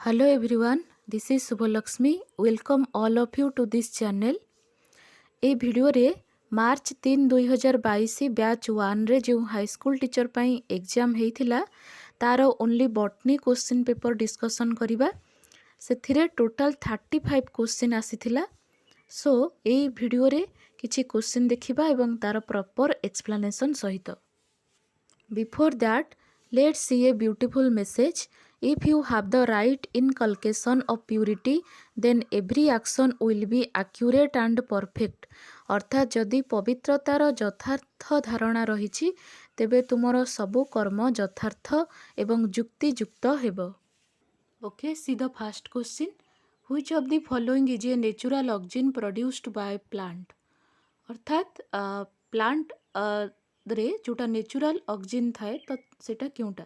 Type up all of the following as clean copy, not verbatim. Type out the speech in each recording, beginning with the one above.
Hello everyone, this is Subhalakshmi. Welcome all of you to this channel. A video रे मार्च 3 2022 batch 1 रे जो high school teacher पाई exam हेइथिला तार only botany question paper discussion करिबा सेथिरे total 35 question आसीथिला। सो ए video रे किछि question देखिबा एवं तार प्रॉपर एक्सप्लेनेशन सहित। Before that, let's see a beautiful message. If you have the right inculcation of purity, then every action will be accurate and perfect. अर्थात जदि पवित्रतार यथार्थ धारणा रही तेबे तुमर सबु कर्म यथार्थ एवं युक्तियुक्त हेब। Okay, see the first question. Which of the following is a natural oxygen produced by plant. अर्थात प्लांट रे जोटा नेचुरल ऑक्सीजन थाए तो सेटा क्योंटा।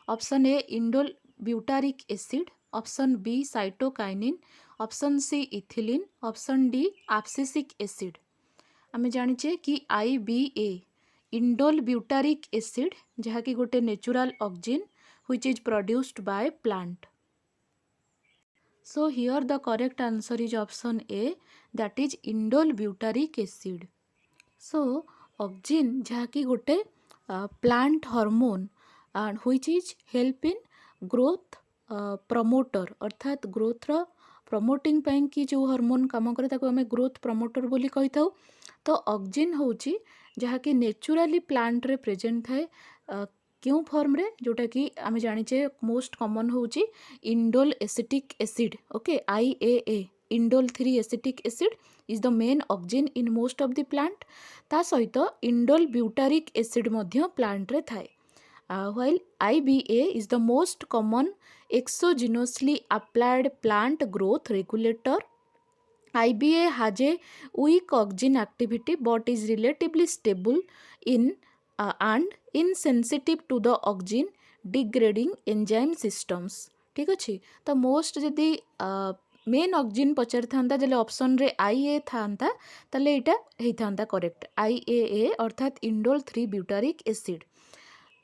Option A indole butyric acid, option B cytokinin, option C ethylene, option D abscisic acid. आमे जानिचे कि IBA इंडोल ब्यूटारिक एसिड जहाँकि गोटे natural oxygen which is produced by plant. So here the correct answer is option A, that is indole butyric acid. So oxygen जहाँकि गोटे plant hormone and which is help in growth promoter अर्थात growth रो promoting ପାଇଁ कि जो hormone काम करे ताको हमें ग्रोथ प्रमोटर बोली कहि थाउ। तो ऑक्सीजन होची जहाँकि नेचुराली प्लांट रे प्रेजेंट थाए क्यों फॉर्म रे जोटा कि आमे जानिचे मोस्ट कॉमन होची indole acetic acid. Okay, IAA indole 3 acetic acid is the main oxygen in most of the plant. ता सहित इंडोल ब्यूटारिक एसिड मध्य प्लांट रे थाए। While IBA is the most common exogenously applied plant growth regulator. IBA has a weak oxygen activity but is relatively stable in and insensitive to the oxygen degrading enzyme systems. ठीक अच्छे, तो most जदि main oxygen पचारि था जले option रे IA था तले एटा हेई था करेक्ट IAA अर्थात इंडोल 3 ब्यूटारिक एसिड।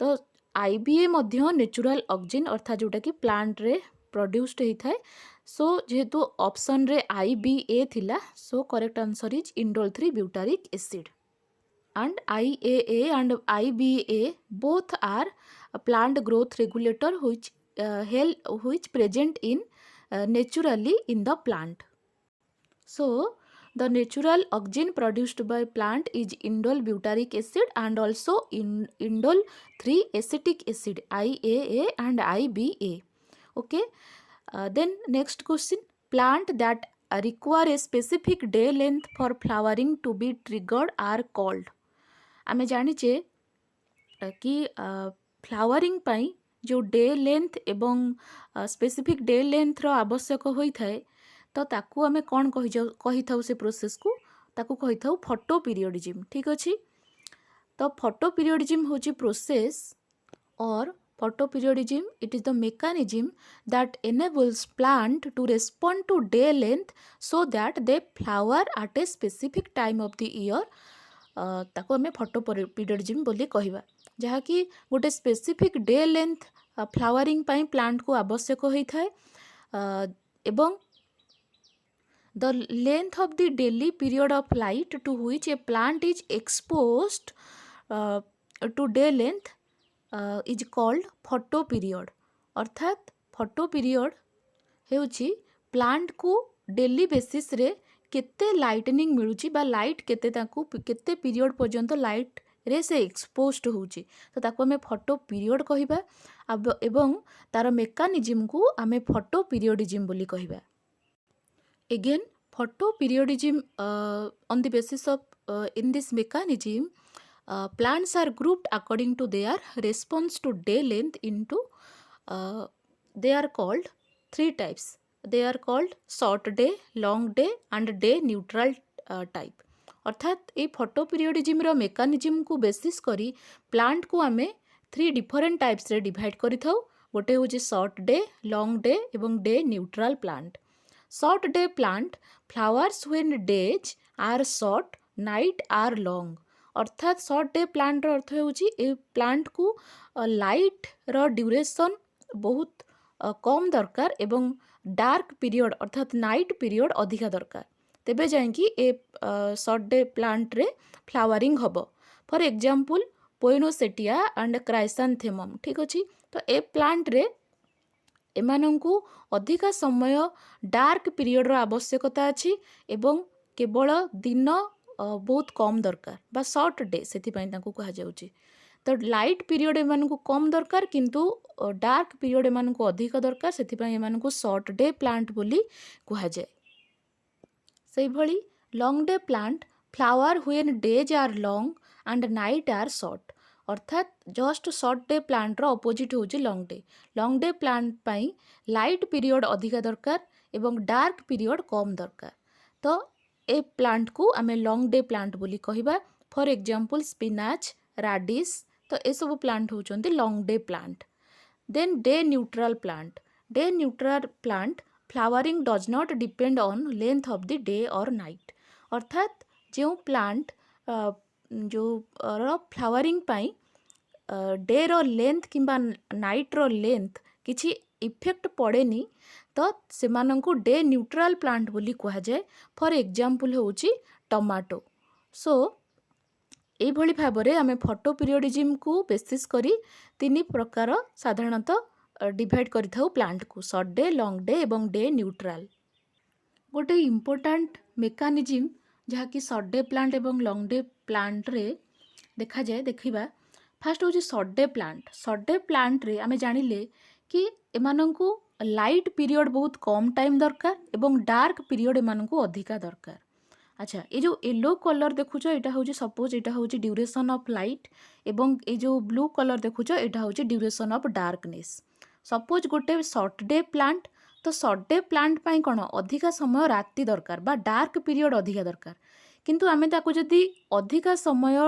तो IBA मध्य नेचुरल ऑक्सीजन अर्थात जोटा कि प्लांट रे प्रोड्यूस्ड होता है। सो जेहेतु ऑप्शन रे IBA थिला, सो correct answer is indole 3 butyric acid. And IAA and IBA both are plant growth regulator which present in naturally in the plant. So the natural oxygen produced by plant is indole butyric acid and also indole 3 acetic acid IAA and IBA. Okay, then next question. Plant that require a specific day length for flowering to be triggered are called. आमे जानिचे कि flowering पाई जो day length एवं specific day length रो आवश्यक होई थाए तो ताकू आमे कौन कही थाउ से प्रोसेस को ताकू कही थाउ फोटो पीरियडिज्म। ठीक अच्छी, तो फोटो पीरियडिज्म होची प्रोसेस और photo periodism it is the mechanism that enables plant to respond to day length so that they flower at a specific time of the year. ताको आमे फोटो पीरियडिज्म बोली कहवा जहाँकि गोटे स्पेसिफिक डे लेंथ फ्लावरिंग पाई plant को आवश्यक होता है एवं the length of the daily period of light to which a plant is exposed to day length is called photo period. अर्थात फोटो पीरियड हेउची प्लांट को डेली बेसिस रे केते lightning मिलुची बा लाइट केते ताकू केते पीरियड पर्यंत लाइट रे से एक्सपोज्ड होउची तो ताकू हमें फोटो पीरियड कहिबा एवं तार मेकानिज्म को हमें फोटो पीरियडिज्म बोली कहबा। Again, photoperiodism on the basis of in this mechanism, plants are grouped according to their response to day length into they are called 3 types. They are called short day, long day and day neutral type. अर्थात ये photoperiodism रो mechanism को basis करी plant को आमे 3 different types रे divide करि थाउ। गोटे होची शॉर्ट डे, लॉन्ग डे एवं day neutral plant. Short day plant flowers when days are short, night are long. अर्थात शॉर्ट डे प्लांट अर्थ होची ए प्लांट को लाइट रो ड्यूरेशन बहुत कम दरकार एवं डार्क पीरियड अर्थात नाइट पीरियड अधिका दरकार तेबे जाइंकी ए शॉर्ट डे प्लांट रे फ्लावरिंग हब for example poinsettia and chrysanthemum ठीक अछि। तो ए प्लांट रे एमानंकु अधिका समय डार्क पीरियड रो आवश्यकता अछि एवं केवल दिन बहुत कम दरकार बा शॉर्ट डे सेति पई तांको कहा जाउची। तो लाइट पीरियड एमानंकु कम दरकार किंतु डार्क पीरियड एमानंकु अधिक दरकार सेति पई एमानंकु शॉर्ट डे प्लांट बोली कहा जाए। सेहि भली long day plant flower when days are long and night are short अर्थात जस्ट शॉर्ट डे प्लांट रो अपोजिट होची long day. Long day plant पाई लाइट पीरियड अधिका दरकार एवं डार्क पीरियड कम दरकार। तो ए प्लांट को आमे लॉन्ग डे प्लांट बोली कहिबा। फॉर एग्जांपल स्पिनाच राडिश तो ए सब प्लांट होचंती long day plant. Then day neutral plant. Day neutral plant flowering does not depend on length of the day और नाइट अर्थात जो प्लांट जो फ्लावरिंग पाई डे रो लेंथ किंबा नाइट रो लेंथ किछि इफेक्ट पड़ेनी तो सेमानंकु डे न्यूट्रल प्लांट बोली कहा जाए। फॉर एग्जांपल होउची टमाटो। सो एई भली भाबरे आमे फोटो पीरियडिज्म को बेसिस करी तीन प्रकार साधारणतः डिवाइड करि थाउ प्लांट को शॉर्ट डे लॉन्ग डे एवं डे न्यूट्रल। गोटे इम्पोर्टेंट मेकानिज्म जहाँ कि शॉर्ट डे प्लांट एवं लॉन्ग डे प्लांट रे देखा जाए देखिबा। फास्ट होची short day plant. Short day plant रे आमे जानिले कि एमानंकु लाइट पीरियड बहुत कम टाइम दरकार एवं डार्क पीरियड एमानंकु अधिका दरकार। अच्छा ये जो येलो कलर देखुछ एटा होची सपोज एटा होची ड्यूरेशन ऑफ लाइट एवं ये जो ब्लू कलर देखुछ एटा होची ड्यूरेशन ऑफ डार्कनेस। सपोज गोटे शॉर्ट डे प्लांट तो शॉर्ट डे प्लांट पाई कोन अधिका समय राति दरकार बा डार्क पीरियड अधिका दरकार किंतु आमे ताकू जदी अधिका समय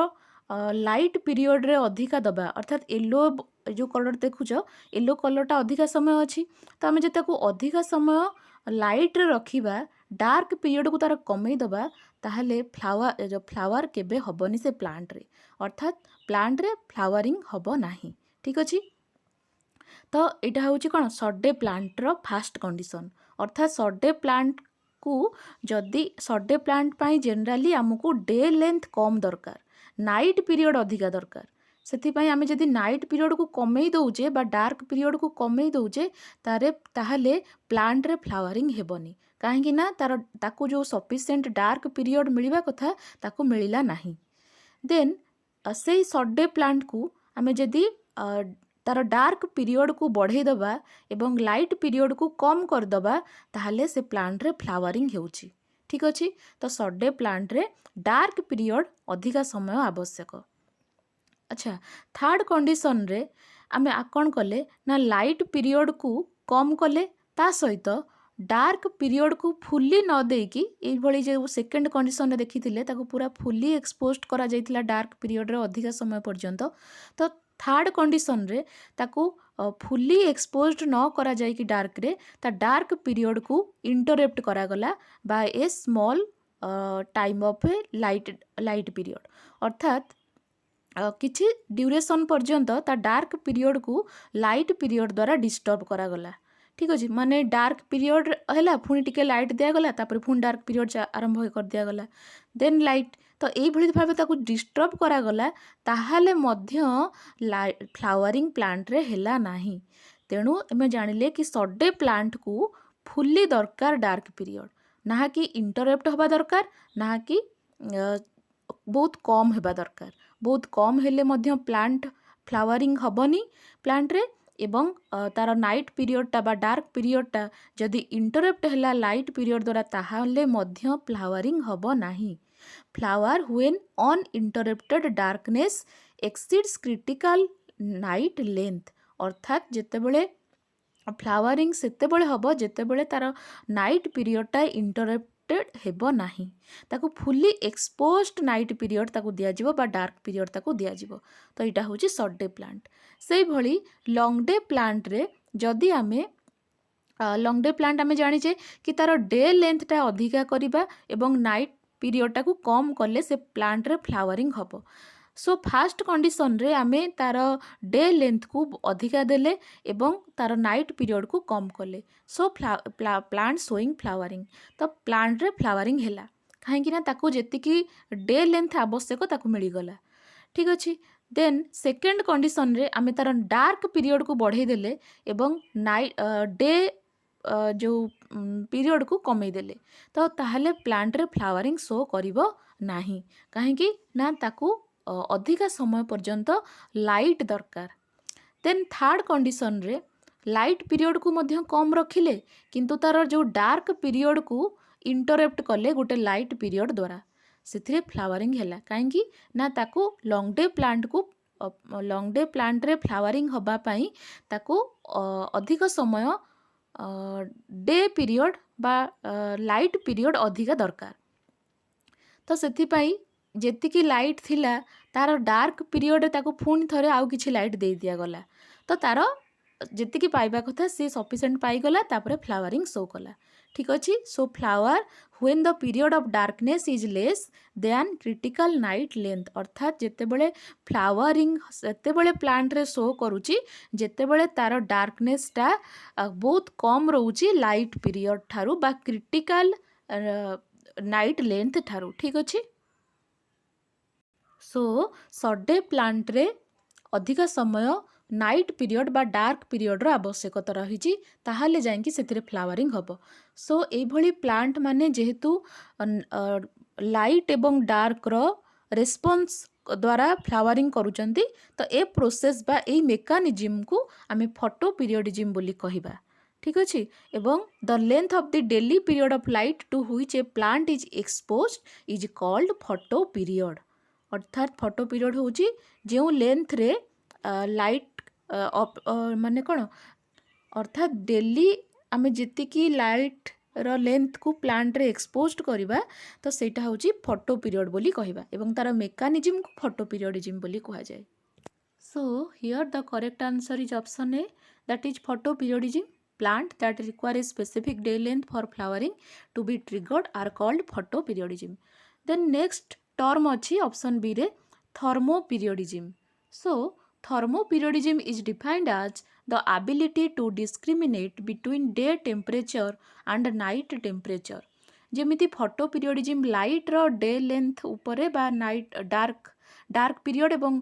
लाइट पीरियड रे अधिका दबा अर्थात येलो जो कलर देखुछ येलो कलरटा अधिका समय अछि तो आमे जदी ताकू अधिका समय लाइट रे रखिबा डार्क पीरियड को तार कमई दबा ताहले फ्लावर केबे हबनी से प्लांट रे अर्थात प्लांट रे फ्लावरिंग हबो नाही ठीक अछि। तो एटा होची कोन शॉर्ट डे प्लांट रो फास्ट कंडीशन अर्थात शॉर्ट डे प्लांट को जदी शॉर्ट डे प्लांट पाई जनरली हमकु डे लेंथ कम दरकार नाइट पीरियड अधिका दरकार सेति पई आमे जदी नाइट पीरियड को कमई दउजे बा डार्क पीरियड को कमई दउजे ताहले प्लांट रे फ्लावरिंग हेबनी काहेकि ना ताकू जो सफिशिएंट डार्क पीरियड मिलिबा कथा ताकू मिलिला नाही। देन से शॉर्ट डे प्लांट को आमे जदी तार डार्क पीरियड को बढ़े दबा एवं लाइट पीरियड को कम कर दबा ताहले से प्लांट रे फ्लावरिंग हेउची ठीक अछि। तो शॉर्ट डे प्लांट रे डार्क पीरियड अधिका समय आवश्यक। अच्छा थर्ड कंडीशन रे आमे कोन कले ना लाइट पीरियड को कम कले ता सहित डार्क पीरियड को फुल्ली न देकी एई भली जे सेकंड कंडीशन रे देखिथिले ताको पूरा फुल्ली एक्सपोज्ड करा जायतिला डार्क पीरियड रे अधिका समय पर्यंत। तो थर्ड कंडीशन रे ताको फुल्ली एक्सपोज्ड न करा जाय कि डार्क रे ता डार्क पीरियड को इंटरप्ट करा गला by a small time of a light period अर्थात किछि ड्यूरेशन पर्यंत ता डार्क पीरियड को लाइट पीरियड द्वारा डिस्टर्ब करा गला ठीक अछि। माने डार्क पीरियड हैला पुनी टिके लाइट दिया गला तापर पुनी डार्क पीरियड आरंभ कर दिया गला देन लाइट तो एई भली भाबे ताको डिस्टर्ब करा गला ताहाले मध्य फ्लावरिंग प्लांट रे हेला नाही। तेणु एमे जानिले कि शॉर्ट डे प्लांट को फुल्ली दरकार डार्क पीरियड ना कि इंटरप्ट हबा दरकार ना कि बहुत कम हेबा दरकार। बहुत कम हेले मध्य प्लांट फ्लावरिंग हबनी प्लांट रे एवं तार नाइट पीरियडटा बा डार्क पीरियडटा जदि इंटरप्ट हैला लाइट पीरियड द्वारा ताहाले मध्य फ्लावरिंग हबो नाही। Flower when uninterrupted darkness exceeds critical night length अर्थात जेतेबेले फ्लावरिंग सेतेबेले हबो जेतेबेले तार नाइट पीरियडटा इंटरप्टेड हेबो नाही ताको फुल्ली एक्सपोज्ड नाइट पीरियड ताको दिया जिवो बा डार्क पीरियड ताको दिया जिवो। तो एटा होची शॉर्ट डे प्लांट। सेई भली लॉन्ग डे प्लांट रे जदि आमे लॉन्ग डे प्लांट आमे जानिचे कि तार डे लेंथटा अधिका करिबा एवं नाइट पीरियडटा को कम कले से प्लांट रे फ्लावरिंग हबो। सो फास्ट कंडीशन रे आमे तार डे लेंथ को अधिका देले एवं तार नाइट पीरियड को कम कले सो प्लांट शोइंग फ्लावरिंग तो प्लांट रे फ्लावरिंग हैला कहीं ना ताको जेतिकी डे लेंथ आवश्यक ताको मिली गला ठीक अच्छे देन सेकेंड कंडीशन रे आमे तार डार्क पीरियड को बढ़े देले एवं नाइट डे जो पीरियड को कमे देले तो ताहले प्लांट रे फ्लावरिंग शो करिवो नाही काहेकि ना ताको अधिका समय पर्यंत लाइट दरकार देन थर्ड कंडीशन रे लाइट पीरियड को मध्य कम रखिले किंतु तार जो डार्क पीरियड को इंटरप्ट कले गोटे लाइट पीरियड द्वारा से फ्लावरिंग हैला कहीं ना ताको लॉन्ग डे प्लांट को लॉन्ग डे प्लांट रे फ्लावरिंग हबा पाई ताको अधिक समय डे पीरियड बा लाइट पीरियड अधिका दरकार तो से जेतिकी लाइट थिला तार डार्क पीरियड ताको पुणी थरे आउ किछि लाइट दे दिया गला तो तार जेतिकी पाइबा कथा से सफिशिएंट पाइगला तापरे फ्लावरिंग शो कला ठीक अच्छे सो flower when the period of darkness is less than critical night length अर्थात जेतेबेले फ्लावरिंग सेतेबेले प्लांट रे शो करूची जेतेबेले तार डार्कनेस टा बहुत कम रहउची लाइट पीरियड ठारू बा क्रिटिकल नाइट लेंथ ठारू ठीक अच्छे सो सडे प्लांट रे अधिका समय नाइट पीरियड बा डार्क पीरियड रो आवश्यकता रही ताहले जाइंकी सेतिरे फ्लावरिंग हबो सो एई भली प्लांट माने जेहेतु लाइट एवं डार्क रो रेस्पॉन्स द्वारा फ्लावरिंग करूचंती तो ए प्रोसेस बा एई मेकानिज्म को आमे फोटो पीरियडिज्म बोली कहिबा ठीक अच्छे एवं the length of the daily period of light to which a plant is exposed is called photoperiod अर्थात फोटो पीरियड होची जो लेंथ रे लाइट माने कौन अर्थात डेली आमे जेतिकी लाइट रो लेंथ को प्लांट रे एक्सपोज्ड करिबा तो सेटा होची फोटो पीरियड बोली कहिबा एवं तार मेकानिज्म को फोटो पीरियडिज्म बोली कहा जाए सो here the correct answer is option A that is photo periodism plant that require a specific day length for flowering to be triggered are called photoperiodism. Then next term अछि option B रे thermoperiodism. So thermoperiodism is defined as the ability to discriminate between day temperature and night temperature. जेमिति photoperiodism light रो day length उपरे बा night dark period एवं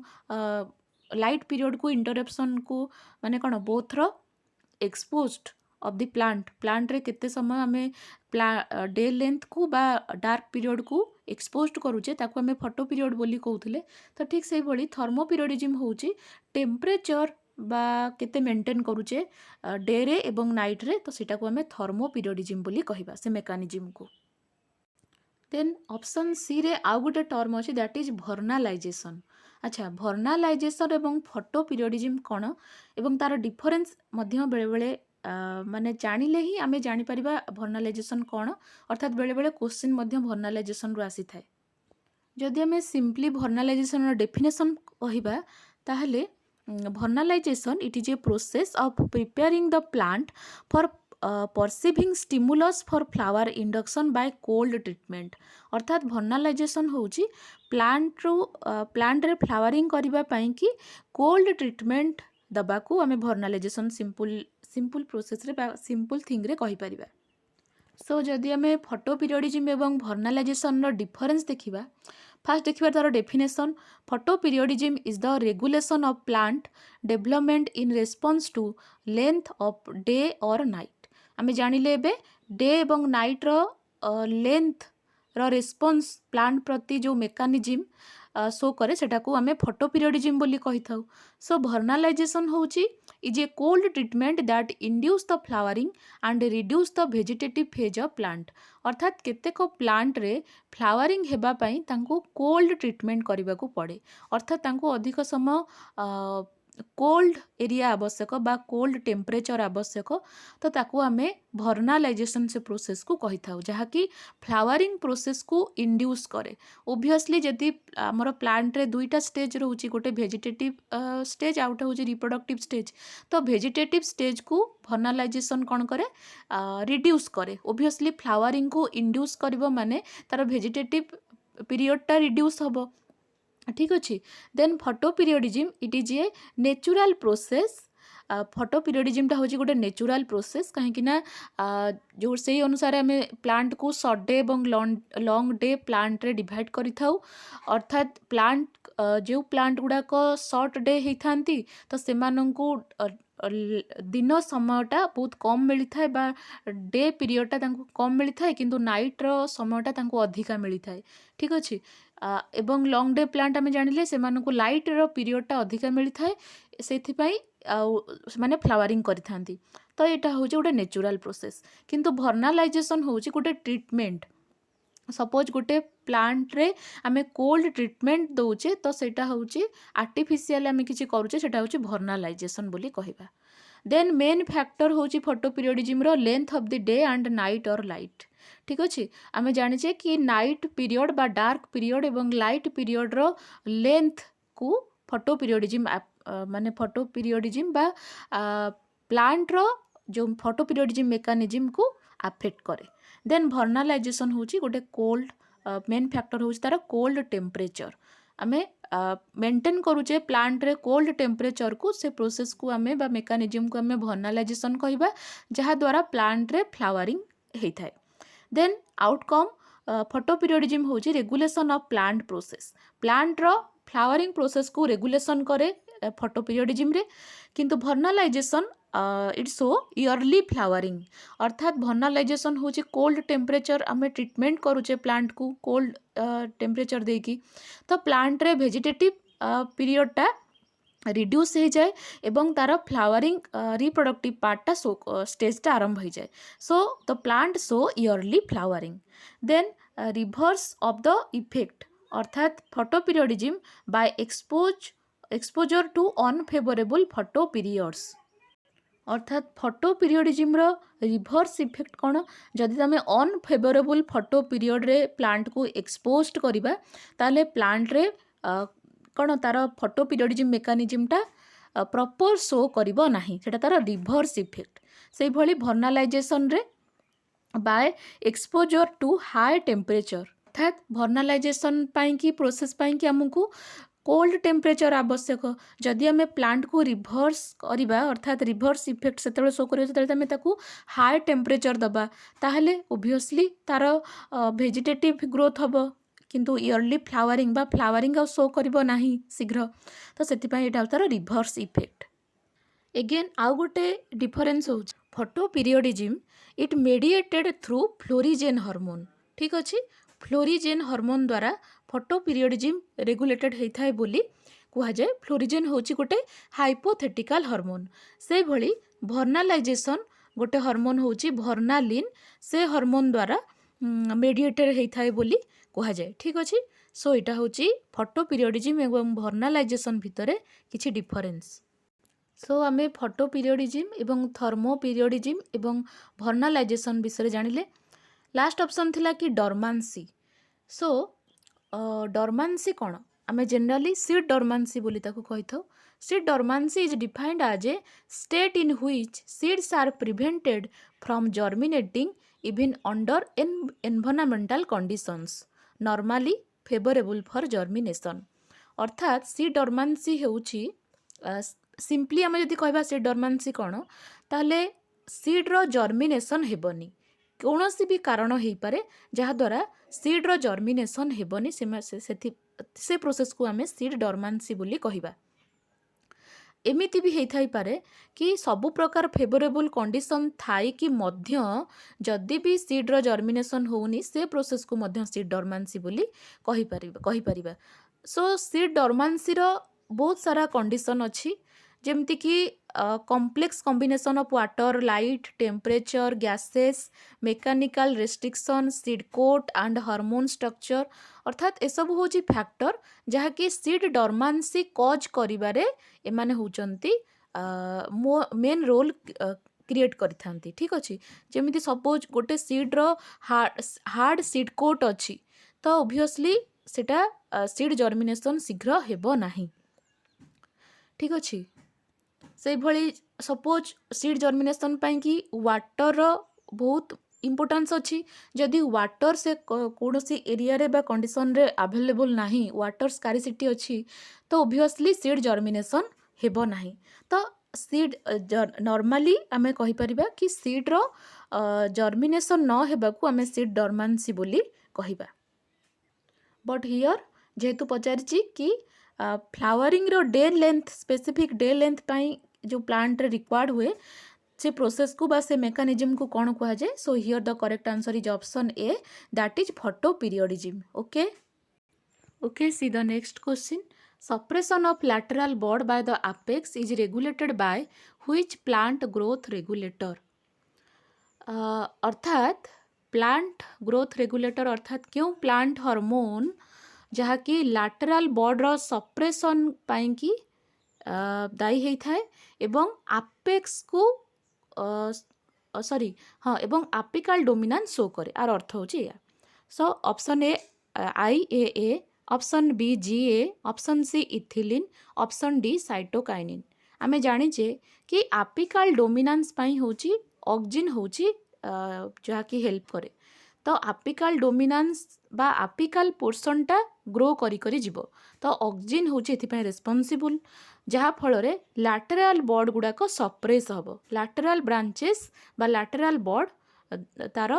light period को interruption को माने कौन बोथ रो एक्सपोज्ड ऑफ द प्लांट रे केते समय आमे डे लेंथ को बा डार्क पीरियड को एक्सपोज्ड करूचे ताको आमे फोटो पीरियड बोली कहउथिले तो ठीक से भली थर्मोपीरियडिज्म होउची टेम्परेचर बा केते मेंटेन करूचे डे रे एवं नाइट रे तो सेटा को आमे थर्मोपीरियडिज्म बोली कहिबा से मेकानिज्म को देन ऑप्शन सी रे आउ गोटे टर्म अछि दैट इज भर्नालाइजेशन अच्छा भर्नालाइजेशन एवं फोटो पीरियडिज्म कौन एवं तार डिफरेन्स मध्य बेले बेले माने जानिले ही आमे जानि परिबा भर्नालाइजेशन कौन अर्थात बेले बेले क्वेश्चन मध्य भर्नालाइजेशन रु आसी थाए जदि आमे सिंपली भर्नालाइजेशन रो डेफिनेशन कहिबा ताहले vernalization it is a process of preparing the plant for perceiving stimulus for flower induction by cold treatment अर्थात भर्नालाइजेशन होची प्लांट रे फ्लावरिंग करिबा पई कि कोल्ड ट्रीटमेंट दबा को आमे भर्नालाइजेशन सिंपल प्रोसेस रे सिंपल थिंग रे कहि परिबा सो जदि आमे फोटो पीरियडिज्म एवं भर्नालाइजेशन रो डिफरेंस देखिबा फास्ट देखिबा तार definition photoperiodism is the regulation of plant development in response to length of day और नाइट आमे जानिले एबे डे एवं नाइट रो लेंथ रो रेस्पॉन्स प्लांट प्रति जो मेकानिज्म शो करे सेटा को आमे फोटो पीरियडिज्म बोली कहि थाउ सो भर्नालाइजेशन होची is a cold treatment that induce the flowering and reduce the vegetative phase of plant अर्थात केतेक प्लांट रे फ्लावरिंग हेबा पई तांको कोल्ड ट्रीटमेंट करबा को पड़े अर्थात तांको अधिक समय कोल्ड एरिया आवश्यक बा कोल्ड टेम्परेचर आवश्यक तो ताकू आमे भर्नालाइजेशन से प्रोसेस को कहि थाउ जहा कि फ्लावरिंग प्रोसेस को इंड्यूस करे ओब्वियसली जदि हमर प्लांट रे दुईटा स्टेज रहउची गोटे वेजिटेटिव स्टेज आउट होउची रिप्रोडक्टिव स्टेज तो वेजिटेटिव स्टेज को भर्नालाइजेशन कौन करे रिड्यूस करे ओब्वियसली फ्लावरिंग को इंड्यूस करबो माने तार वेजिटेटिव पीरियड टा रिड्यूस हबो ठीक अच्छे। Then photoperiodism it is a natural process. फोटो पीरियडिज्मटा हूँ गोटे नेचुरल प्रोसेस कहीं जो से अनुसार आम प्लांट को सर्ट डे और लंग डे प्लांट रे डिवाइड करि थाउ। अर्थात प्लांट जो प्लांट गुड़ाक सर्ट डे होता तो से दिन समयटा बहुत कम मिलता है बा डे पीरियडटा कम मिलता है किंतु नाइट रो समयटा अधिका मिलता है। ठीक अच्छे। एवं लंग डे प्लांट आम जानिले से लाइट रो पीरियडटा अधिका मिलता है से माने फ्लावरिंग करिथांती। तो यहाँ हूँ गोटे नेचुरल प्रोसेस किंतु भर्नालाइजेशन हूँ गोटे ट्रीटमेंट। सपोज गोटे प्लांट रे आमे कोल्ड ट्रीटमेंट दौचे तो सेटा हूँ आर्टिफिशियल आमे किछि करूचे सेटा हूँ भर्नालाइजेशन बोली कहबा। देन मेन फैक्टर हूँ फोटो पीरियडिज्म रो length of the day and night और लाइट। ठीक अच्छे। आमे जानिचे कि नाइट पीरियड बा डार्क पीरियड एवं लाइट पीरियड रो लेंथ को फोटो पीरियडिज्म माने फोटो पीरियडिज्म बा प्लांट रो जो फोटो पीरियडिज्म मेकानिज्म को अफेक्ट करे। देन भर्नालाइजेशन हूँ गोटे कोल्ड मेन फैक्टर हूँ तार कोल्ड टेम्परेचर आमे मेंटेन करूचे प्लांट रे कोल्ड टेम्परेचर को से प्रोसेस को आमे बा मेकानिज्म को आमे भर्नालाइजेशन कहबा जहा द्वारा प्लांट रे फ्लावरिंग होता है। देन आउटकम फोटो पीरियडिज्म हूँ regulation of plant process. Plant रो फ्लावरिंग प्रोसेस को रेगुलेशन करे फोटो पीरियडिज्म रे किंतु vernalization it's so early flowering. अर्थात भर्नालाइजेशन हूँ कोल्ड टेम्परेचर आम ट्रीटमेंट करूचे प्लांट को कोल्ड टेम्परेचर देकी तो प्लांट रे वेजिटेटिव पीरियडटा रिड्यूस हो जाए एवं तार फ्लावरिंग रिप्रोडक्टिव पार्टा स्टेजटा आरंभ हो जाए। So the plant so early flowering. Then reverse of the effect अर्थात photoperiodism by exposure to unfavourable photoperiods. अर्थात फोटो पीरियडिज्म रो रिवर्स इफेक्ट कौन जदि आम अनफेवरेबल फोटो पीरियड रे प्लांट को एक्सपोज्ड करबा ताले प्लांट रे कौन तार फोटो पीरियडिज्म मेकानिज्मटा प्रॉपर शो करिबो नाही सेटा तार रिवर्स इफेक्ट। से भली भर्नालाइजेशन रे by exposure to high temperature अर्थात भर्नालाइजेशन पाई की प्रोसेस पाई की हमको कोल्ड टेम्परेचर आवश्यक। जदि आम प्लांट को रिवर्स करवा अर्थात रिवर्स इफेक्ट से शो कर हाई टेम्परेचर दबा ताहले ओबियसली तार वेजिटेटिव ग्रोथ हम किंतु ईयरली फ्लावरिंग बा फ्लावरिंग आ शो करिबो नाही शीघ्र तो सेतिपई एटा तार रिवर्स इफेक्ट। एगेन आउ गोटे डिफरेन्स हो photoperiodism it mediated through florigen hormone. ठीक अच्छे। फ्लोरिजेन हार्मोन द्वारा फोटो पीरियडिज्म रेगुलेटेड होता है बोली कह जाए। फ्लोरिजेन हूँ गोटे हाइपोथेटिकल हार्मोन से भली भर्नालाइजेशन गोटे हार्मोन हूँ भर्नालिन से हार्मोन द्वारा मेडिएटेड होता है बोली कह जाए। ठीक अच्छे। सो यहाँ हूँ फोटो पीरियडिज्म एवं भर्नालाइजेशन भितर किछि डिफरेन्स। सो आमे फोटो पीरियडिज्म एवं थर्मो पीरियडिज्म एवं भर्नालाइजेशन विषय जानिले। लास्ट ऑप्शन थिला कि डॉर्मेंसी। सो डॉर्मेंसी कौन आमे जनरली सीड डॉर्मेंसी बोली ताको कहि थाउ। Seed dormancy is defined as a state in which seeds are prevented from germinating even under environmental conditions normally favourable for germination. अर्थात सीड डॉर्मेंसी हेउची सिंपली आम जदि कहबा सीड डॉर्मेंसी कौन ताहले सीड रो जर्मिनेशन हेबनी कौन सी भी कारण हो पारे जहाद्वारा सीड रो जर्मिनेशन हेबनी से प्रोसेस को आम सीड डॉर्मेंसी बोली कहबा। एमिति भी होता पारे कि सबु प्रकार फेवरेबल कंडीशन थाई कि मध्य जदि भी सीड रो जर्मिनेशन होनी से प्रोसेस को मध्य सीड डॉर्मेंसी बोली कहि परिबा। सो सीड डॉर्मेंसी रो बहुत सारा कंडीशन अच्छी जेमती कि complex combination of water light temperature gases mechanical restriction seed coat and hormone structure अर्थात ए सब होची फैक्टर जहाँकि सीड डॉर्मेंसी कॉज करिबारे एमाने होचंती मेन रोल क्रिएट करिथांती। ठीक अच्छे। जेमिति सपोज गोटे सीड रो हार्ड सीड कोट अच्छी तो ऑब्वियसली सेटा सीड जर्मिनेशन शीघ्र हेबो नाही। ठीक अच्छे। से भली सपोज सीड जर्मिनेशन पाई कि वाटर बहुत इम्पोर्टान्स अच्छी जदि वाटर से कौन सी एरिया रे बा कंडीशन रे अवेलेबल नाही वाटर स्कारिसिटी अच्छी तो ओबियसली सीड जर्मिनेशन हेबो नाही तो सीड नॉर्मली आमे कहि परिबा कि सीड रो जर्मिनेशन न हेबा को आमे सीड डॉर्मेंसी बोली कहिबा बट हियर जेहेतु पचारिछि कि फ्लावरिंग रो day length specific day length पाई जो प्लांट रे रिक्वायर्ड हुए से प्रोसेस को बा से मेकानिज्म को कौन कहा जाए सो here the correct answer is option A that is photo periodism okay see the next question suppression of lateral bud by the apex is regulated by which plant growth regulator अर्थात plant growth regulator अर्थात क्यों plant hormone जहाँकि लाटेराल border suppression पाई कि दायी होता है एवं apex को sorry हाँ एवं आपिकल डोमिनेंस शो करे आर अर्थ होची या so option A IAA option B GA option C ethylene option D cytokinin आमे जानिचे कि आपिकल डोमिनेंस पाई होची ऑक्जिन होची जहाँकि हेल्प करे तो आपिकल डोमिनेंस बा आपिकल पोर्सनटा ग्रो करी करी जीवो तो ऑक्जिन होची एथिपाई रेस्पॉन्सिबल जहाँ फल लाटेराल बॉड गुड़ाक सप्रेस हम लाटेराल ब्रांचेस बा लाटेराल बॉड तार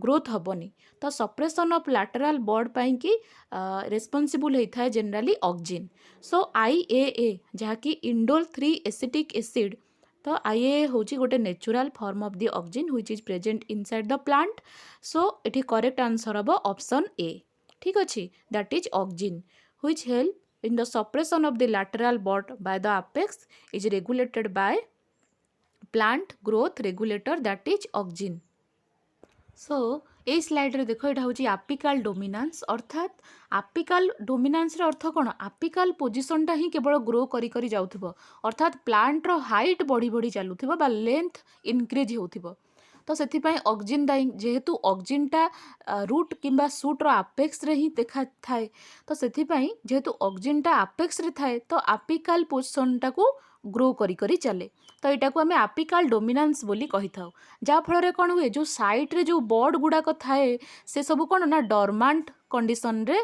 ग्रोथ हेनी तो सप्रेसन ऑफ लाटेराल बॉड पाई कि रेस्पॉन्सिबल होता है जनरली ऑक्जिन सो IAA जहाँकि इंडोल 3 एसिटिक एसिड तो IAA होची गोटे natural form of the auxin which is present inside the plant so it correct answer हम ऑप्शन ए ठीक अच्छे that is auxin which help in the suppression of the lateral bud by the apex is regulated by plant growth regulator that is auxin so A slide रे देखो यहाँ हूँ आपिकाल dominance अर्थात आपिकाल dominance रे अर्थ कौन आपिकाल पोजिशनटा ही केवल ग्रो करी करी जाउथिबो अर्थात प्लांट रो हाइट बढ़ी बढ़ी चलुथिबो बा लेंथ इनक्रीज होउथिबो तो से ऑक्जिन दाई जेहेतु ऑक्जिनटा रूट किंबा सूट रो आपेक्स रे ही देखा थाए तो से जेहेतु ऑक्जिनटा आपेक्स रे थाए तो आपिकाल पोजिशनटा को ग्रो करी करी चले तो यहाँ को आम आपिकाल डोमिनेंस बोली कही था जहाँ फल कौन हुए जो साइट रे जो बॉड गुड़ाक थाए से सब कौन ना डॉर्मेंट कंडीशन रे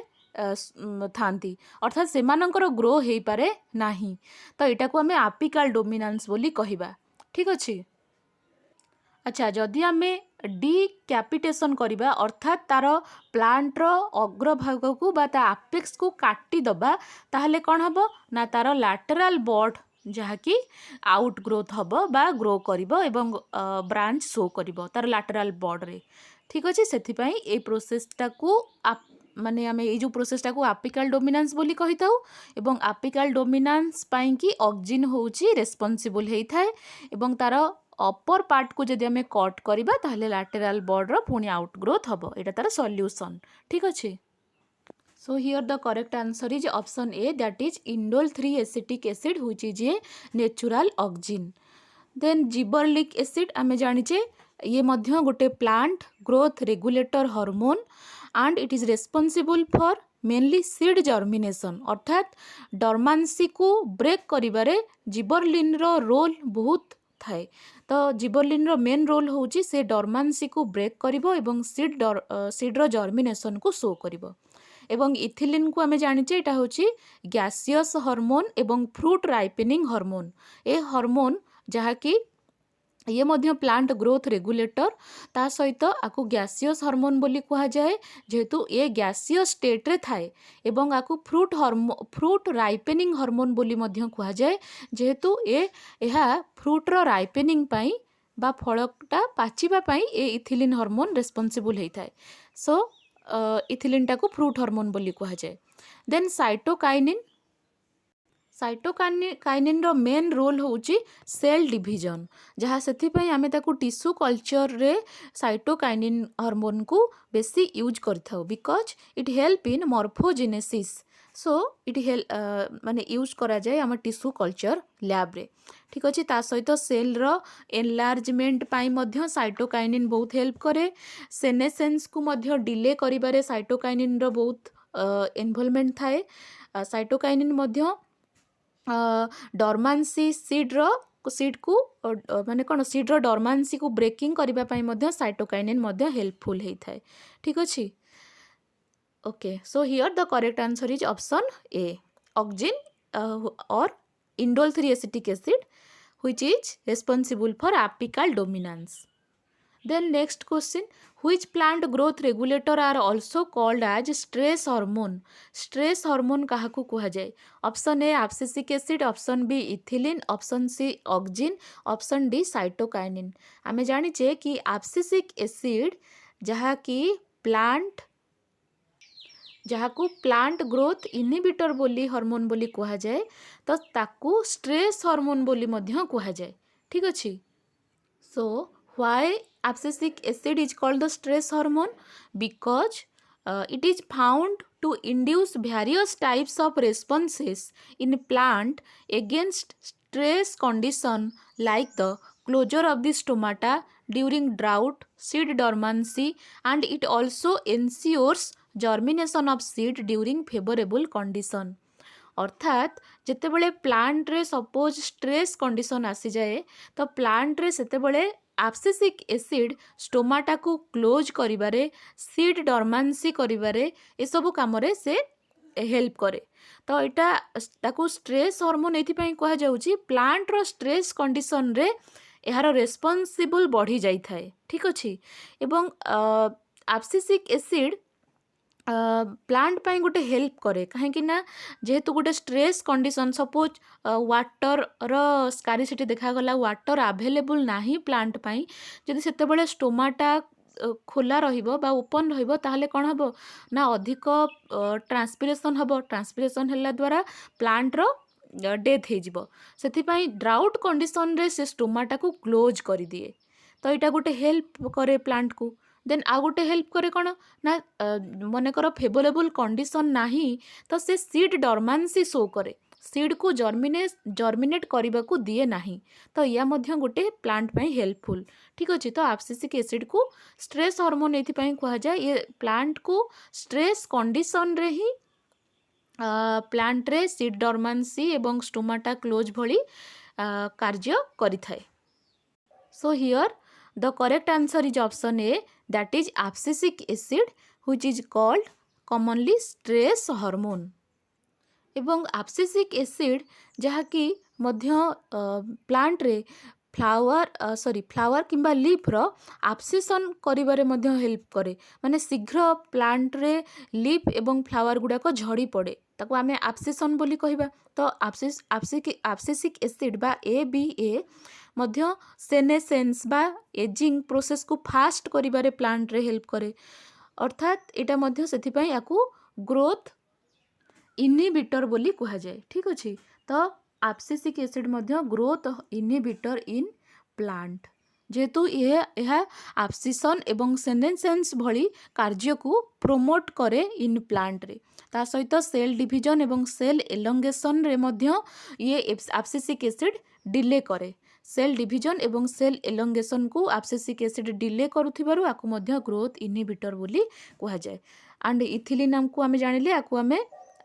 थांती अर्थात से ग्रो हो पारे नाही तो यहाँ को आम आपिकाल डोमिनेंस बोली कहिबा ठीक अच्छे अच्छा जदि आम डिकैपिटेशन करवा अर्थात तार प्लांट रो अग्रभाग को बा ता आपेक्स को काटी दबा ताहले कौन हम ना तार लैटरल बॉड जहाँकि आउट ग्रोथ हम बा ग्रो करिबो एवं ब्रांच शो करिबो तार लैटरल बॉड रे ठीक अच्छे से ए प्रोसेसटा को माने आम ये जो प्रोसेसटा को आपिकाल डोमिनेंस बोली कही था एवं आपिकाल डोमिनेंस पाई कि ऑक्जिन होची रेस्पॉन्सिबल होता है एवं तार अपर पार्ट को जदि आम कट करवा ताहले लैटेराल बॉर्डर पुणी आउट ग्रोथ हम यहाँ तार सॉल्यूशन ठीक अच्छे so here the correct answer is option A that is indole 3 acetic acid which is a natural auxin then gibberellic acid आम जानिचे ये मध्य गोटे plant growth regulator hormone and it is responsible for mainly seed germination अर्थात dormancy को break करिबारे gibberellin रो role बहुत थाए तो जिबरलिन रो मेन रोल होची से डॉर्मेंसी को ब्रेक करिवो एवं सीड रो जर्मिनेशन को शो करिवो एवं इथिलिन को आमे जानिचे एटा होची गैसियस हार्मोन एवं फ्रूट राइपनिंग हार्मोन ए हार्मोन जहाँ कि ये मध्य प्लांट ग्रोथ रेगुलेटर ता सहित आकु गैसियस हार्मोन बोली कहा जाए जेहेतु ये गैसियस स्टेट रे थाए एवं आकु फ्रूट राइपनिंग हार्मोन बोली मध्य कहा जाए जेहेतु यह फ्रूट रो राइपनिंग पाई बा फलटा पाचिबा पाई ए इथिलिन हार्मोन रेस्पॉन्सिबल होता है सो इथिलिनटा को फ्रूट हार्मोन बोली कहा जाए देन साइटोकाइनिन रो मेन रोल होची सेल डिवीजन जहाँ से आमे ताकू टिश्यू कल्चर रे साइटोकाइनिन हार्मोन को बेसी यूज करथाउ because it help in morphogenesis so it help माने यूज करा जाए आम टिश्यू कल्चर लैब रे ठीक अच्छे ता सहित सेल रो एनलार्जमेंट पाई मध्य साइटोकाइनिन बहुत हेल्प करे सेनेसेंस को मध्य डिले करिबारे साइटोकाइनिन रो बहुत इन्वॉल्वमेंट थाए साइटोकाइनिन मध्य डॉर्मेंसी सीड रो सीड को माने कौन सीड रो डॉर्मेंसी को ब्रेकिंग करबा पई मध्य साइटोकाइनिन मध्य हेल्पफुल हेइ थाए ठीक अछि okay so here the correct answer is option A auxin और indole 3 acetic acid which is responsible for apical dominance. Then next question, which plant growth regulator are also called as stress hormone? Stress hormone काहाकू कुहा जाए? Option A abscisic acid, option B ethylene, option C auxin, option D cytokinin. आमे जानिचे कि abscisic acid जहा कि plant growth inhibitor बोली hormone बोली कुहा जाए तो ताकू स्ट्रेस हार्मोन बोली मध्य कुहा जाए ठीक अछि so why abscisic acid is called the stress hormone because it is found to induce various types of responses in plant against stress condition like the closure of the stomata during drought, seed dormancy, and it also ensures germination of seed during favorable condition. अर्थात जितेबले plant रे suppose stress condition आसी जाए तो plant रे सेतेबले abscisic acid stomata को close करिबारे seed dormancy करिबारे ए सब काम रे से हेल्प करे तो एटा ताकू स्ट्रेस हार्मोन एथि पई कहा जाउची प्लांट रो स्ट्रेस कंडीशन रे एहार रेस्पॉन्सिबल बढ़ी जाई थाए ठीक अछि एवं abscisic एसिड प्लांट पाई गोटे हेल्प करे कहीं ना जेहेतु गोटे स्ट्रेस कंडीशन सपोज वाटर रो स्कारिसिटी देखागला वाटर अवेलेबल नाही प्लांट पाई जदि सेतेबेले स्टोमाटा खोला रहिबो बा ओपन रहिबो ताहले कोन हबो ना अधिक ट्रांसपिरेशन हबो ट्रांसपिरेशन हल्ला द्वारा प्लांट रो डेथ हे जिवो सेथिपाई ड्राउट कंडीशन रे से स्टोमाटा को क्लोज करि दिए तो एटा गोटे हेल्प करे प्लांट को देन आ गोटे हेल्प करे कौन ना मनकर फेवरेबल कंडीशन नाही तो से सीड डॉर्मेंसी शो करे सीड को जर्मिनेट करने को दिए नाही तो या मध्य गोटे प्लांट पाई हेल्पफुल ठीक अच्छे तो abscisic एसिड को स्ट्रेस हार्मोन एथि कहा जाए ये प्लांट को स्ट्रेस कंडीशन रे ही प्लांट रे सीड डॉर्मेंसी एवं स्टोमाटा क्लोज भली कार्य करि थाए so here the correct answer is option A that is abscisic acid which is called commonly stress hormone एवं abscisic acid जहाँकि मध्य प्लांट रे फ्लावर किंबा लीफ रो abscission करिबारे मध्य हेल्प करे माने शीघ्र प्लांट रे लीफ एवं फ्लावर गुडा को झड़ी पड़े ताको आमे abscission बोली कहिबा तो abscisic एसिड बा ABA मध्य सेनेसेंस बा एजिंग प्रोसेस को फास्ट करिबारे प्लांट रे हेल्प करे अर्थात एटा मध्य सेथिपाई याकू ग्रोथ इनहिबिटर बोली कहा जाए ठीक अछि तो abscisic acid Madhya growth inhibitor in plant जेहेतु यह abscission एवं सेनेसेंस भली कार्य को प्रोमोट करे इन प्लांट रे ता सहित सेल डिविजन एवं सेल एलोंगेशन रे मध्य ये abscisic एसिड डिले करे सेल डिविजन एवं सेल एलोंगेशन को abscisic एसिड डिले करुथिबारु आकु मध्य ग्रोथ इनहिबिटर बोली कहा जाए एंड इथिलीन नाम को आमे जानिले आकु आमे